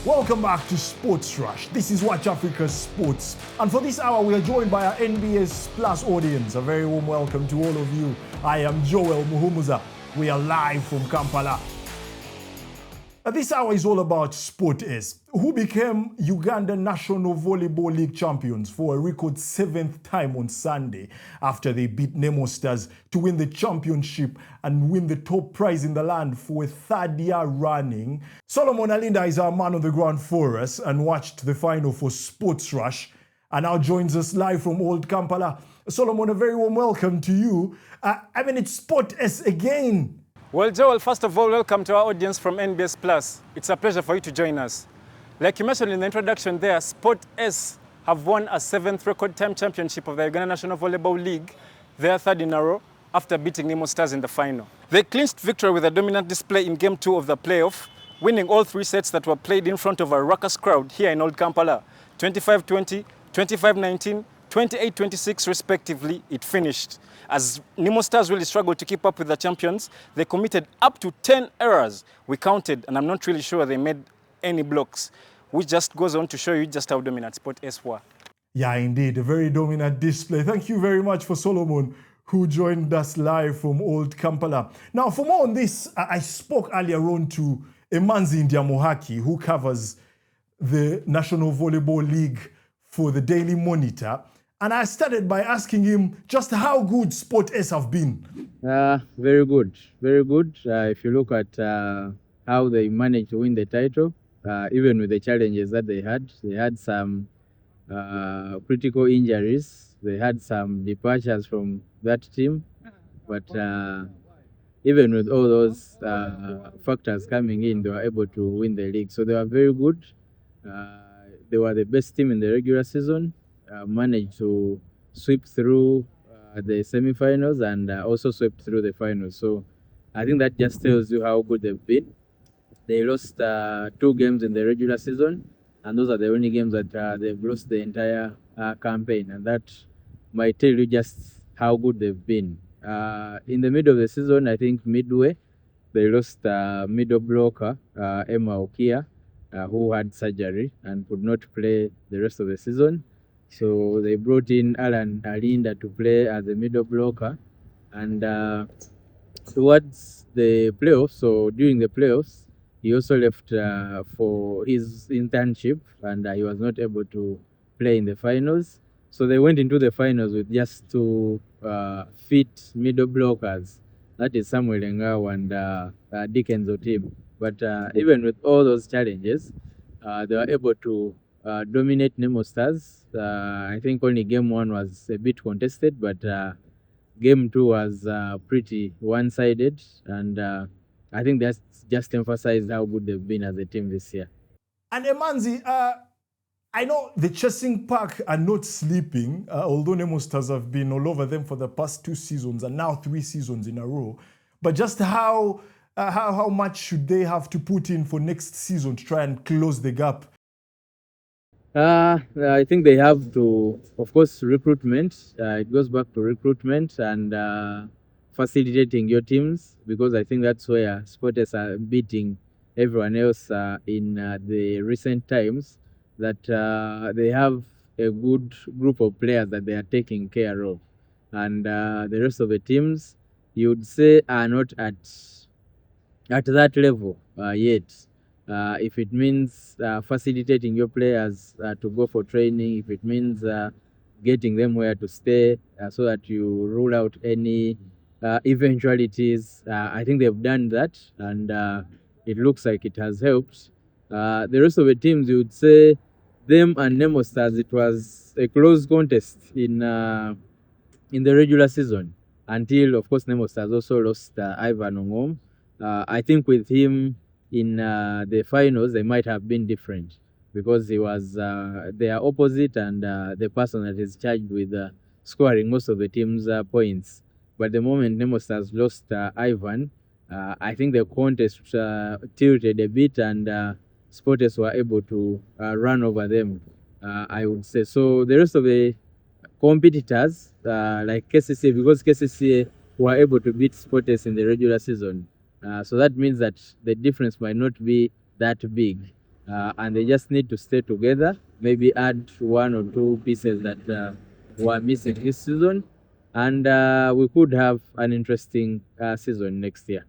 Welcome back to Sports Rush. This is Watch Africa Sports. And for this hour, we are joined by our NBS Plus audience. A very warm welcome to all of you. I am Joel Muhumuza. We are live from Kampala. This hour is all about Brightest, who became Uganda National Volleyball League champions for a record 7th time on Sunday after they beat Nemo Stars to win the championship and win the top prize in the land for a 3rd year running. Solomon Alinda is our man on the ground for us and watched the final for Sports Rush and now joins us live from Old Kampala. Solomon, a very warm welcome to you. It's Brightest again. Well, Joel, first of all, welcome to our audience from NBS Plus. It's a pleasure for you to join us. Like you mentioned in the introduction there, Brightest have won a 7th record time championship of the Uganda National Volleyball League, their 3rd in a row, after beating Nemo Stars in the final. They clinched victory with a dominant display in Game 2 of the playoff, winning all 3 sets that were played in front of a raucous crowd here in Old Kampala. 25-20, 25-19, 28-26 respectively, it finished. As Nemo Stars really struggled to keep up with the champions, they committed up to 10 errors. We counted, and I'm not really sure they made any blocks, which just goes on to show you just how dominant Brightest were. Yeah, indeed, a very dominant display. Thank you very much for Solomon, who joined us live from Old Kampala. Now, for more on this, I spoke earlier on to Emanzi Ndiamohaki, who covers the National Volleyball League for the Daily Monitor. And I started by asking him just how good Brightest have been. Very good, very good. If you look at how they managed to win the title, even with the challenges that they had some critical injuries, they had some departures from that team. But even with all those factors coming in, they were able to win the league. So they were very good. They were the best team in the regular season. Managed to sweep through the semi-finals and also swept through the finals. So I think that just tells you how good they've been. They lost 2 games in the regular season, and those are the only games that they've lost the entire campaign, and that might tell you just how good they've been. In the middle of the season, I think midway, they lost middle blocker Emma Okia, who had surgery and could not play the rest of the season. So they brought in Alan Alinda to play as a middle blocker, and towards the playoffs, so during the playoffs, he also left for his internship, and he was not able to play in the finals. So they went into the finals with just 2 fit middle blockers. That is Samuel Engao and Dickens Otim. But even with all those challenges, they were able to dominate Nemo Stars. I think only Game 1 was a bit contested, but Game 2 was pretty one-sided, and I think that's just emphasized how good they've been as a team this year. And Emanzi, I know the chasing pack are not sleeping, although Nemo Stars have been all over them for the past 2 seasons and now 3 seasons in a row. But just how much should they have to put in for next season to try and close the gap? I think they have to, of course, recruitment. It goes back to recruitment and facilitating your teams, because I think that's where Brightest are beating everyone else in the recent times, that they have a good group of players that they are taking care of. And the rest of the teams, you would say, are not at that level yet. If it means facilitating your players to go for training, if it means getting them where to stay so that you rule out any eventualities, I think they've done that, and it looks like it has helped. The rest of the teams, you would say, them and Nemo Stars, it was a close contest in the regular season, until, of course, Nemo Stars also lost Ivan Ongom. I think with him in the finals, they might have been different, because he was their opposite and the person that is charged with scoring most of the team's points. But the moment Nemo Stars lost Ivan, I think the contest tilted a bit, and Brightest were able to run over them, I would say. So the rest of the competitors, like KCCA, because KCCA were able to beat Brightest in the regular season, so that means that the difference might not be that big. and they just need to stay together, maybe add 1 or 2 pieces that were missing this season, and we could have an interesting season next year.